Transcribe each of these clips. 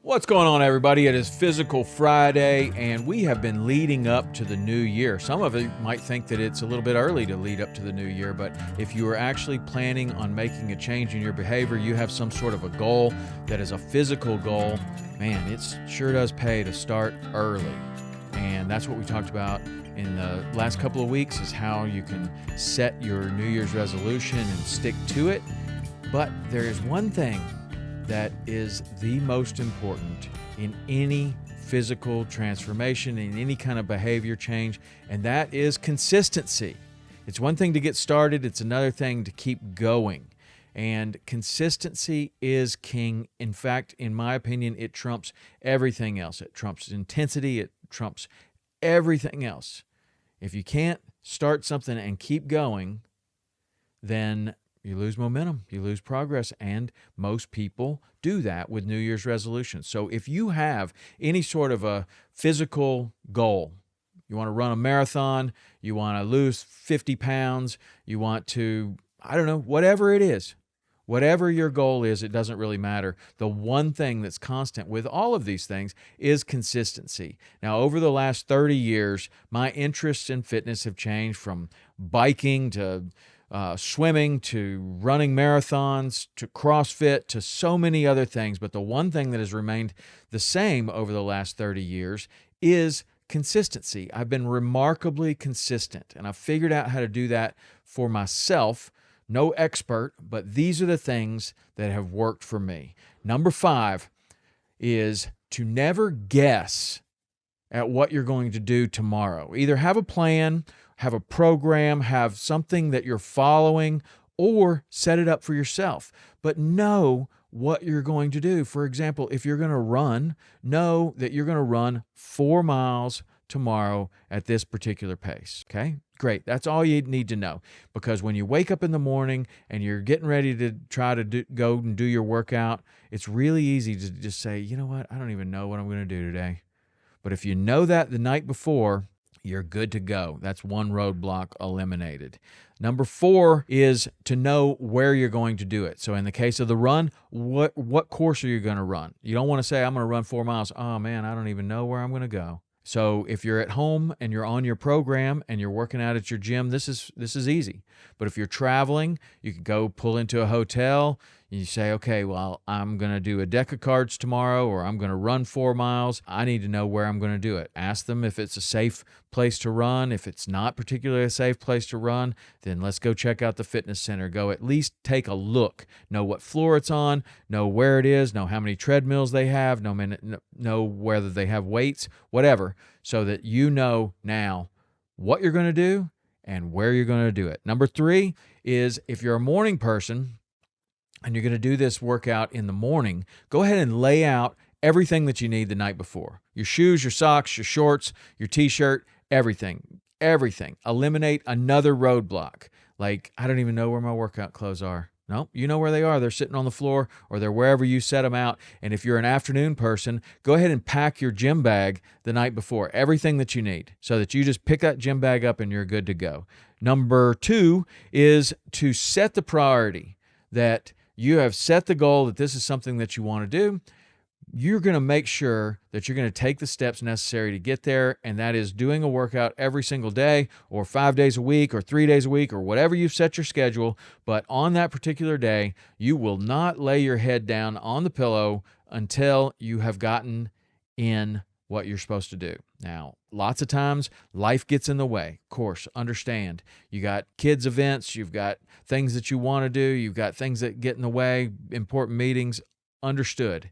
What's going on, everybody? It is Physical Friday, and we have been leading up to the new year. Some of you might think that it's a little bit early to lead up to the new year, but if you are actually planning on making a change in your behavior, you have some sort of a goal that is a physical goal, man, it sure does pay to start early. And that's what we talked about in the last couple of weeks, is how you can set your New Year's resolution and stick to it. But there is one thing that is the most important in any physical transformation, in any kind of behavior change, and that is consistency. It's one thing to get started, it's another thing to keep going. And consistency is king. In fact, in my opinion, it trumps everything else. It trumps intensity, it trumps everything else. If you can't start something and keep going, then you lose momentum, you lose progress, and most people do that with New Year's resolutions. So if you have any sort of a physical goal, you want to run a marathon, you want to lose 50 pounds, you want to, whatever it is, whatever your goal is, it doesn't really matter. The one thing that's constant with all of these things is consistency. Now, over the last 30 years, my interests in fitness have changed from biking to swimming to running marathons to CrossFit to so many other things. But the one thing that has remained the same over the last 30 years is consistency. I've been remarkably consistent, and I've figured out how to do that for myself. No expert, but these are the things that have worked for me. Number 5 is to never guess at what you're going to do tomorrow. Either have a plan, have a program, have something that you're following, or set it up for yourself. But know what you're going to do. For example, if you're going to run, know that you're going to run 4 miles tomorrow at this particular pace. Okay? Great. That's all you need to know. Because when you wake up in the morning and you're getting ready to try to go and do your workout, it's really easy to just say, you know what? I don't even know what I'm going to do today. But if you know that the night before, you're good to go. That's one roadblock eliminated. Number 4 is to know where you're going to do it. So in the case of the run, what course are you going to run? You don't want to say, I'm going to run 4 miles. Oh man, I don't even know where I'm going to go. So if you're at home and you're on your program and you're working out at your gym, this is easy. But if you're traveling, you can go pull into a hotel. You say, okay, well, I'm going to do a deck of cards tomorrow, or I'm going to run 4 miles. I need to know where I'm going to do it. Ask them if it's a safe place to run. If it's not particularly a safe place to run, then let's go check out the fitness center. Go at least take a look. Know what floor it's on. Know where it is. Know how many treadmills they have. Know whether they have weights, whatever, so that you know now what you're going to do and where you're going to do it. Number 3 is, if you're a morning person and you're going to do this workout in the morning, go ahead and lay out everything that you need the night before. Your shoes, your socks, your shorts, your t-shirt, everything. Eliminate another roadblock. Like, I don't even know where my workout clothes are. No, you know where they are. They're sitting on the floor, or they're wherever you set them out. And if you're an afternoon person, go ahead and pack your gym bag the night before. Everything that you need, so that you just pick that gym bag up and you're good to go. Number 2 is to set the priority that you have set the goal that this is something that you want to do. You're going to make sure that you're going to take the steps necessary to get there, and that is doing a workout every single day, or 5 days a week, or 3 days a week, or whatever you've set your schedule. But on that particular day, you will not lay your head down on the pillow until you have gotten in what you're supposed to do. Now, lots of times life gets in the way. Of course, understand. You got kids' events, you've got things that you want to do, you've got things that get in the way, important meetings. Understood.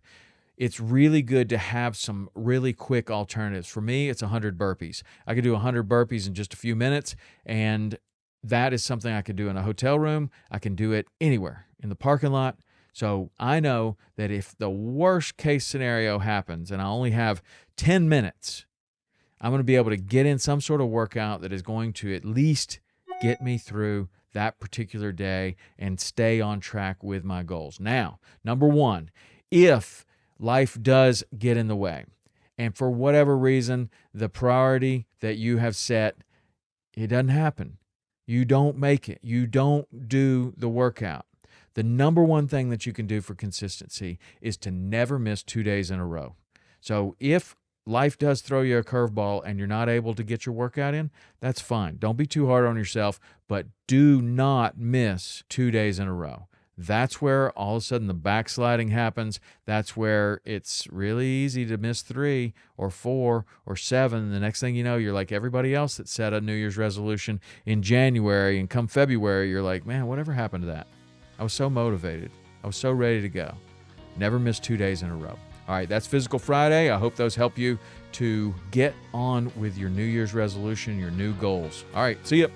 It's really good to have some really quick alternatives. For me, it's 100 burpees. I could do 100 burpees in just a few minutes, and that is something I could do in a hotel room. I can do it anywhere, in the parking lot. So I know that if the worst case scenario happens and I only have 10 minutes, I'm going to be able to get in some sort of workout that is going to at least get me through that particular day and stay on track with my goals. Now, number 1, if life does get in the way, and for whatever reason, the priority that you have set, it doesn't happen. You don't make it. You don't do the workout. The number one thing that you can do for consistency is to never miss 2 days in a row. So if life does throw you a curveball and you're not able to get your workout in, that's fine. Don't be too hard on yourself, but do not miss 2 days in a row. That's where all of a sudden the backsliding happens. That's where it's really easy to miss 3 or 4 or 7. The next thing you know, you're like everybody else that set a New Year's resolution in January, and come February, you're like, man, whatever happened to that? I was so motivated. I was so ready to go. Never miss 2 days in a row. All right, that's Physical Friday. I hope those help you to get on with your New Year's resolution, your new goals. All right, see ya.